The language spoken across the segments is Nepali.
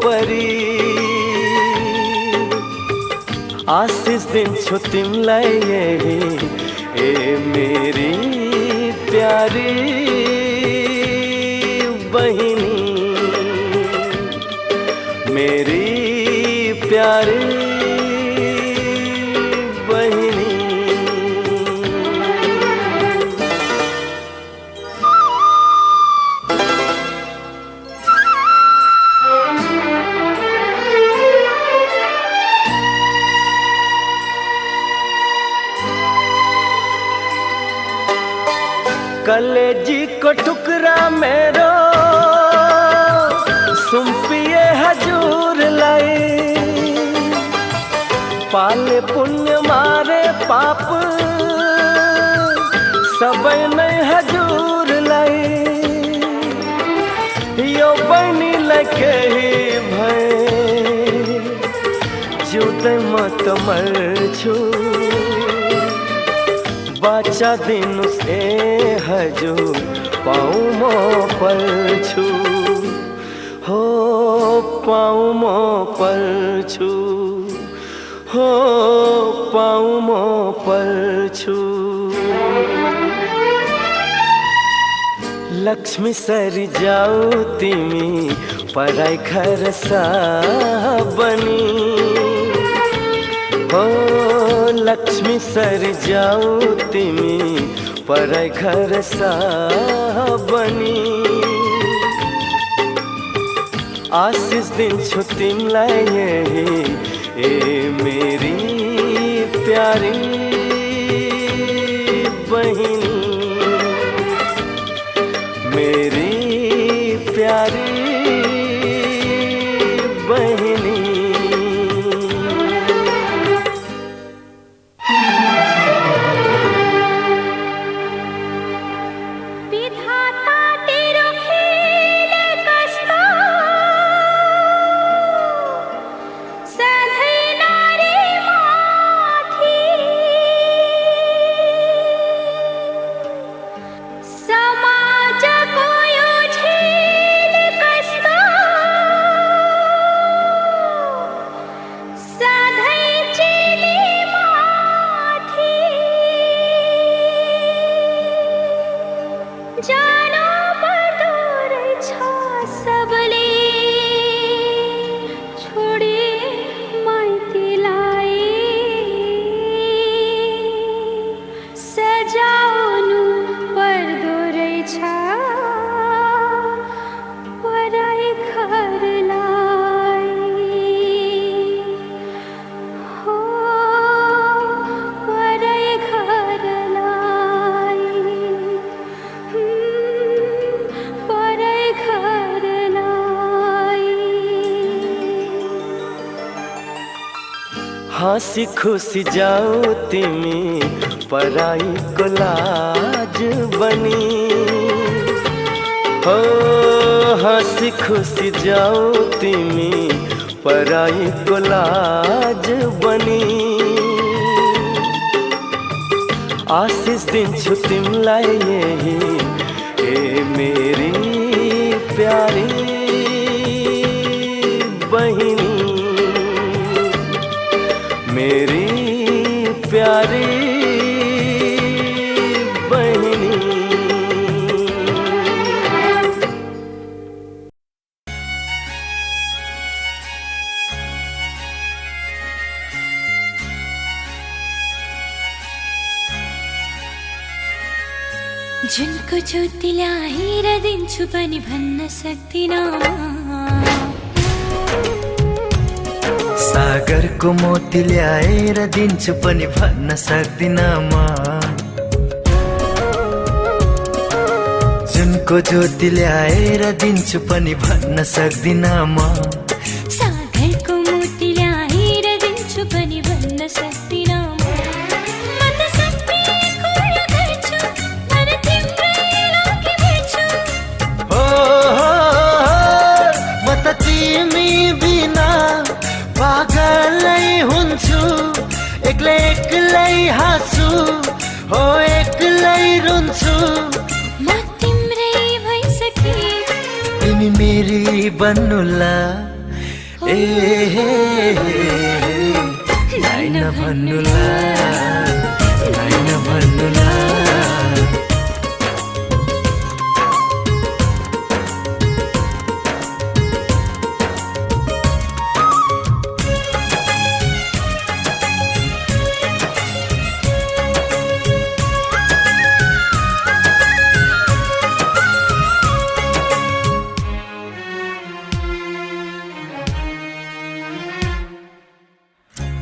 परी आशीष दिन्छु तिमीलाई यही ए मेरी प्यारी बहिनी मेरी प्यारी बहिनी। कलेजी को टुकड़ा मेरो सुम्पिए हजूर लाई पाले पुण्य मारे पाप सबै नै हजूर लाई यो बहिनीलाई केही भए जिउँदै म त मर्छु बाचा दिनुस् ए हजुर पाऊ म पर्छु हो पाऊ म पर्छु हो पाऊ म पर्छु। लक्ष्मी सरी जाऊ तिमी पराई खरसा बनी हो लक्ष्मी सर जाऊ तिमी पराई खरसा बनी आशीष दिन्छु तिमीलाई यही ए मेरी प्यारी बहिनी मेरी प्यारी बहिनी। हाँसी खुशी जाऊ तिमी पराई को लाज बनी हो हाँसी खुशी जाऊ तिमी पराई को लाज बनी आशीष दिन्छु तिमीलाई यही ए मेरी प्यारी बहिनी मेरी प्यारी बहिनी। जुनको ज्योति ल्याएर दिन्छु पनि भन्न सक्दिनँ सागरको मोती ल्याएर दिन्छु पनि भन्न सक्दिनँ म जुनको ज्योति ल्याएर दिन्छु पनि भन्न सक्दिनँ म सागरको मोती ल्याएर दिन्छु पनि भन्न सक्दिनँ म त सबै कुरा गर्छु तर तिम्रै लागि भेट्छु हो म त तिमी बिना पागलै हुन्छु एक्लै एक्लै हाँस्छु हो एक्लै रुन्छु म तिम्रै भइसके तिमी मेरी बन्नुला ए नाइ नभन्नुला नाइ नभन्नुला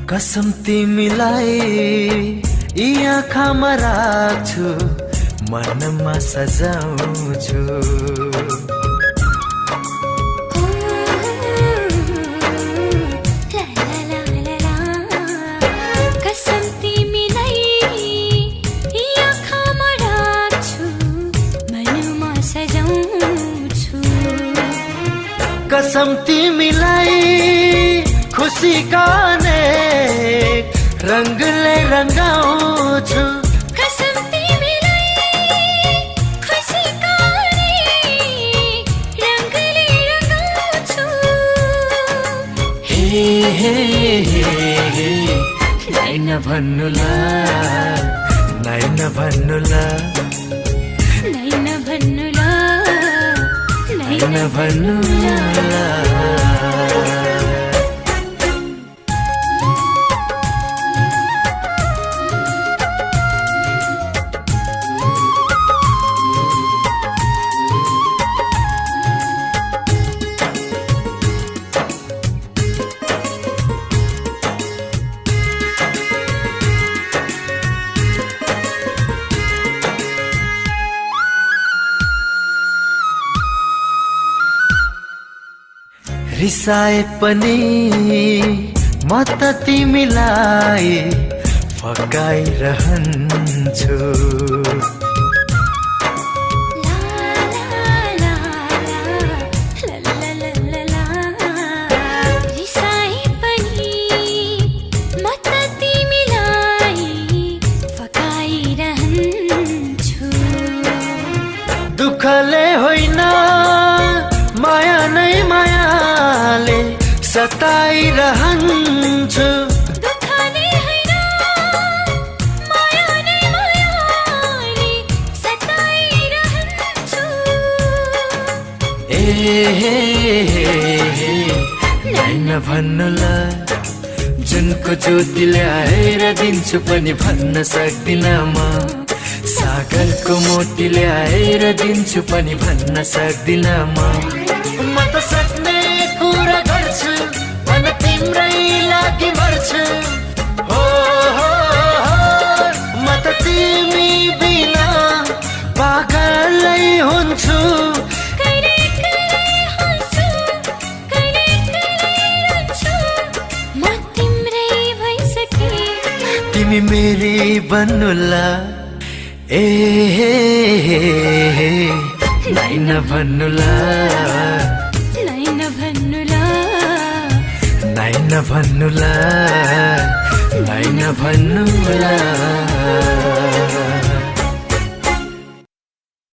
कसम तिमीलाई यी आँखामा राख्छु मनमा सजाउँछु कसम तिमीलाई यी आँखामा राख्छु मनमा सजाउँछु कसम तिमीलाई खुसीका अनेक रंगले रंगाउँछु कसम तिमीलाई खुसीका अनेक रंगले रंगाउँछु हे नाइ नभन्नुला नाइ नभन्नुला नाइ नभन्नुला नाइ नभन्नुला रिसाए पनि म त तिमीलाई फकाइरहन्छु रिसाए पनि म त तिमीलाई फकाइरहन्छु दुःखले होइन माया नै मायाले सताइरहन्छु दुःखले होइन माया नै मायाले सताइरहन्छु ए नाइ नभन्नुला जुनको ज्योति ल्याएर दिन्छु पनि भन्न सक्दिनँ म सागरको मोती ल्याएर दिन्छु पनि भन्न सक्दिनँ म त सक्ने कुरा गर्छु भन तिम्रै लागि मर्छु हो म त तिमी बिना पागलै हुन्छु म तिम्रै भइसके तिमी मेरी बन्नुला ए नाइ नभन्नुला नाइ नभन्नुला नाइ नभन्नुला नाइ नभन्नुला